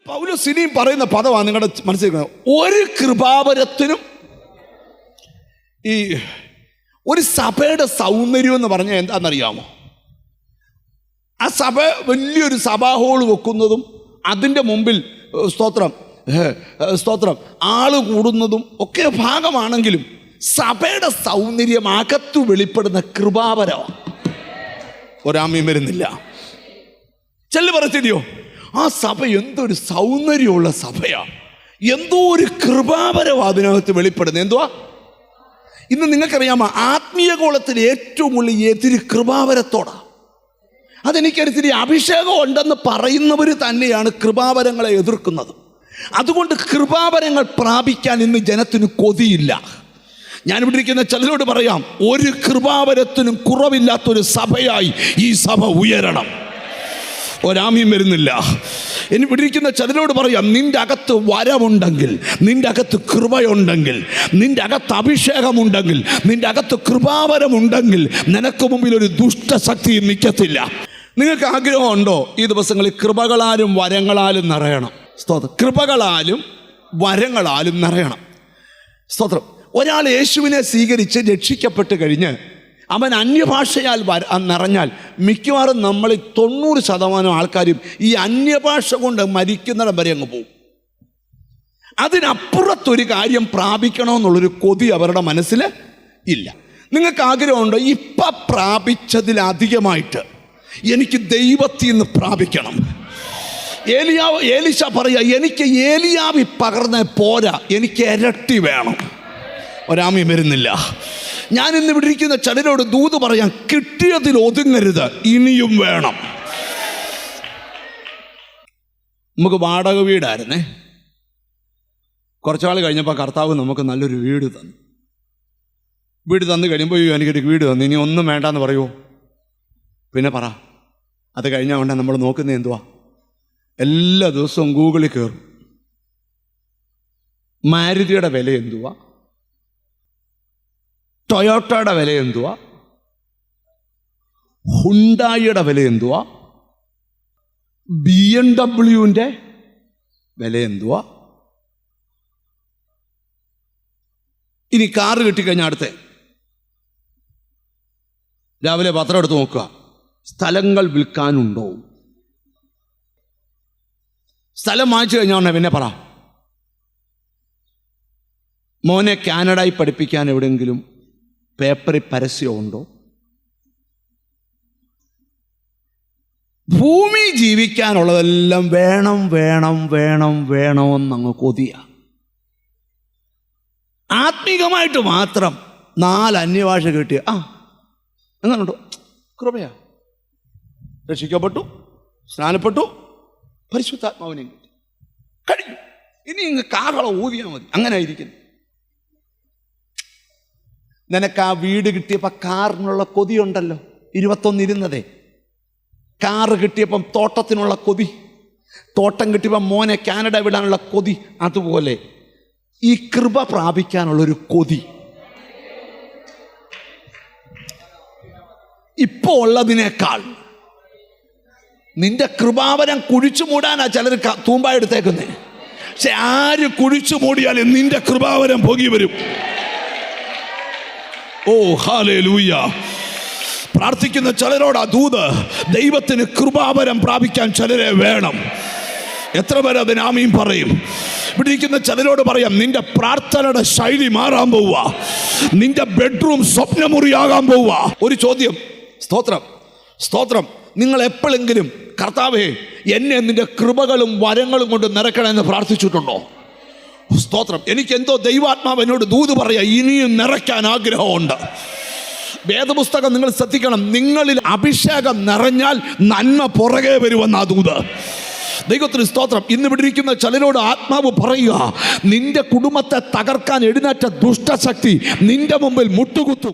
പൗലോസ് ഇനിയും പറയുന്ന പദമാണ് നിങ്ങളുടെ മനസ്സിലാക്കുന്നത്. ഒരു കൃപാവരത്തിനും ഈ ഒരു സഭയുടെ സൗന്ദര്യം എന്ന് പറഞ്ഞാൽ എന്താണെന്നറിയാമോ? ആ സഭ വലിയൊരു സഭാ ഹോൾ വെക്കുന്നതും അതിൻ്റെ മുമ്പിൽ സ്തോത്രം ആള് കൂടുന്നതും ഒക്കെ ഭാഗമാണെങ്കിലും സഭയുടെ സൗന്ദര്യം അകത്തു വെളിപ്പെടുന്ന കൃപാവരമാണ്. ഒരാമയും വരുന്നില്ല. ചെല്ലു പറച്ചില്ലയോ, ആ സഭ എന്തൊരു സൗന്ദര്യമുള്ള സഭയാണ്, എന്തോ ഒരു കൃപാവരം അതിനകത്ത് വെളിപ്പെടുന്നത്. എന്തുവാ? ഇന്ന് നിങ്ങൾക്കറിയാമോ, ആത്മീയ ഗോളത്തിൽ ഏറ്റവും കൂടുതൽ എതിര് കൃപാവരത്തോടാണ്. അതെനിക്കറിയത്തില്ല, അഭിഷേകം ഉണ്ടെന്ന് പറയുന്നവർ തന്നെയാണ് കൃപാവരങ്ങളെ എതിർക്കുന്നത്. അതുകൊണ്ട് കൃപാവരങ്ങൾ പ്രാപിക്കാൻ ഇന്ന് ജനത്തിന് കൊതിയില്ല. ഞാനിവിടെ ഇരിക്കുന്ന ചിലരോട് പറയാം, ഒരു കൃപാവരത്തിനും കുറവില്ലാത്തൊരു സഭയായി ഈ സഭ ഉയരണം. ഒരാമയും വരുന്നില്ല. ഇനി വിടിരിക്കുന്ന ചിലരോട് പറയാം, നിന്റെ അകത്ത് വരമുണ്ടെങ്കിൽ, നിന്റെ അകത്ത് കൃപയുണ്ടെങ്കിൽ, നിന്റെ അകത്ത് അഭിഷേകമുണ്ടെങ്കിൽ, നിന്റെ അകത്ത് കൃപാവരമുണ്ടെങ്കിൽ നിനക്ക് മുമ്പിൽ ഒരു ദുഷ്ടശക്തി നിൽക്കത്തില്ല. നിങ്ങൾക്ക് ആഗ്രഹമുണ്ടോ ഈ ദിവസങ്ങളിൽ കൃപകളാലും വരങ്ങളാലും നിറയണം? സ്തോത്രം. കൃപകളാലും വരങ്ങളാലും നിറയണം. സ്തോത്രം. ഒരാൾ യേശുവിനെ സ്വീകരിച്ച് രക്ഷിക്കപ്പെട്ട് കഴിഞ്ഞ് അവൻ അന്യഭാഷയാൽ നിറഞ്ഞാൽ മിക്കവാറും നമ്മളിൽ 90% ആൾക്കാരും ഈ അന്യഭാഷ കൊണ്ട് മരിക്കുന്നിടം വരെ അങ്ങ് പോകും. അതിനപ്പുറത്തൊരു കാര്യം പ്രാപിക്കണമെന്നുള്ളൊരു കൊതി അവരുടെ മനസ്സിൽ ഇല്ല. നിങ്ങൾക്ക് ആഗ്രഹമുണ്ടോ ഇപ്പം പ്രാപിച്ചതിലധികമായിട്ട് എനിക്ക് ദൈവത്തിൽ നിന്ന് പ്രാപിക്കണം? ഏലീശ പറയുക, എനിക്ക് ഏലിയാവി പകർന്ന പോരാ, എനിക്ക് ഇരട്ടി വേണം. ഒരാമയും വരുന്നില്ല. ഞാൻ ഇന്ന് ഇവിടെ ഇരിക്കുന്ന ചിലരോട് ദൂത് പറയാം, കിട്ടിയതിൽ ഒതുങ്ങരുത്, ഇനിയും വേണം. നമുക്ക് വാടക വീടായിരുന്നേ. കുറച്ചാൾ കഴിഞ്ഞപ്പോൾ കർത്താവ് നമുക്ക് നല്ലൊരു വീട് തന്നു. വീട് തന്നു കഴിയുമ്പോൾ എനിക്കൊരു വീട് തന്നു, ഇനി ഒന്നും വേണ്ടാന്ന് പറയുമോ? പിന്നെ പറ. അത് കഴിഞ്ഞാൽ വേണ്ട നമ്മൾ നോക്കുന്നത് എന്തുവാ? എല്ലാ ദിവസവും ഗൂഗിളിൽ കയറും, മാരുതിയുടെ വില എന്തുവാ, ടൊയോട്ടയുടെ വില എന്തുവാ, ഹുണ്ടായിയുടെ വില എന്തുവാ, BMW വില എന്തുവാ. ഇനി കാറ് കിട്ടിക്കഴിഞ്ഞാൽ അടുത്ത രാവിലെ പത്രം എടുത്ത് നോക്കുക, സ്ഥലങ്ങൾ വിൽക്കാനുണ്ടോ. സ്ഥലം വാങ്ങിച്ചു കഴിഞ്ഞാൽ പിന്നെ പറ, മോനെ കാനഡയിൽ പഠിപ്പിക്കാൻ എവിടെയെങ്കിലും പേപ്പറിൽ പരസ്യമുണ്ടോ? ഭൂമി ജീവിക്കാനുള്ളതെല്ലാം വേണം വേണം വേണം വേണമെന്നങ്ങ് കൊതിയ. ആത്മീകമായിട്ട് മാത്രം 4 അന്യഭാഷ കിട്ടിയ എങ്ങനുണ്ടോ? കൃപയാ. രക്ഷിക്കപ്പെട്ടു, സ്നാനപ്പെട്ടു, പരിശുദ്ധാത്മാവിനെയും കിട്ടി, കഴിഞ്ഞു. ഇനി ഇങ്ങ് കാഹള ഊതിയാൽ മതി. അങ്ങനെ ആയിരിക്കുന്നു. നിനക്ക് ആ വീട് കിട്ടിയപ്പോൾ കാറിനുള്ള കൊതിയുണ്ടല്ലോ, 21 ഇരുന്നതേ. കാറ് കിട്ടിയപ്പം തോട്ടത്തിനുള്ള കൊതി, തോട്ടം കിട്ടിയപ്പം മോനെ കാനഡ വിടാനുള്ള കൊതി. അതുപോലെ ഈ കൃപ പ്രാപിക്കാനുള്ളൊരു കൊതി ഇപ്പോൾ ഉള്ളതിനേക്കാൾ. നിന്റെ കൃപാവരം കുഴിച്ചു മൂടാനാ ചിലർ തൂമ്പ എടുത്തേക്കുന്നേ. പക്ഷെ ആര് കുഴിച്ചു മൂടിയാലും നിന്റെ കൃപാവരം പൊങ്ങി വരും. ഓ ഹല്ലേലൂയ. പ്രാർത്ഥിക്കുന്ന ചിലരോട് ദൂത്, ദൈവത്തിന് കൃപാവരം പ്രാപിക്കാൻ ചിലരെ വേണം. എത്ര പേര് അതിന് ആമീൻ പറയും? ഇവിടെ ഇരിക്കുന്ന ചിലരോട് പറയാം, നിന്റെ പ്രാർത്ഥനയുടെ ശൈലി മാറാൻ പോവുക, നിന്റെ ബെഡ്റൂം സ്വപ്നമുറിയാകാൻ പോവുക. ഒരു ചോദ്യം. സ്തോത്രം, സ്തോത്രം. നിങ്ങൾ എപ്പോഴെങ്കിലും കർത്താവേ എന്നെ നിന്റെ കൃപകളും വരങ്ങളും കൊണ്ട് നിറയ്ക്കണമെന്ന് പ്രാർത്ഥിച്ചിട്ടുണ്ടോ? സ്തോത്രം. എനിക്കെന്തോ ദൈവാത്മാവ് എന്നോട് ദൂത് പറയാ, ഇനിയും നിറയ്ക്കാൻ ആഗ്രഹമുണ്ട്. വേദപുസ്തകം നിങ്ങൾ ശ്രദ്ധിക്കണം, നിങ്ങളിൽ അഭിഷേകം നിറഞ്ഞാൽ നന്മ പുറകെ വരുമെന്ന ദൂത്. ദൈവത്തിന് സ്തോത്രം. ഇന്ന് ഇവിടെ ഇരിക്കുന്ന ചിലരോട് ആത്മാവ് പറയുക, നിന്റെ കുടുംബത്തെ തകർക്കാൻ എഴുന്നേറ്റ ദുഷ്ടശക്തി നിന്റെ മുമ്പിൽ മുട്ടുകുത്തും.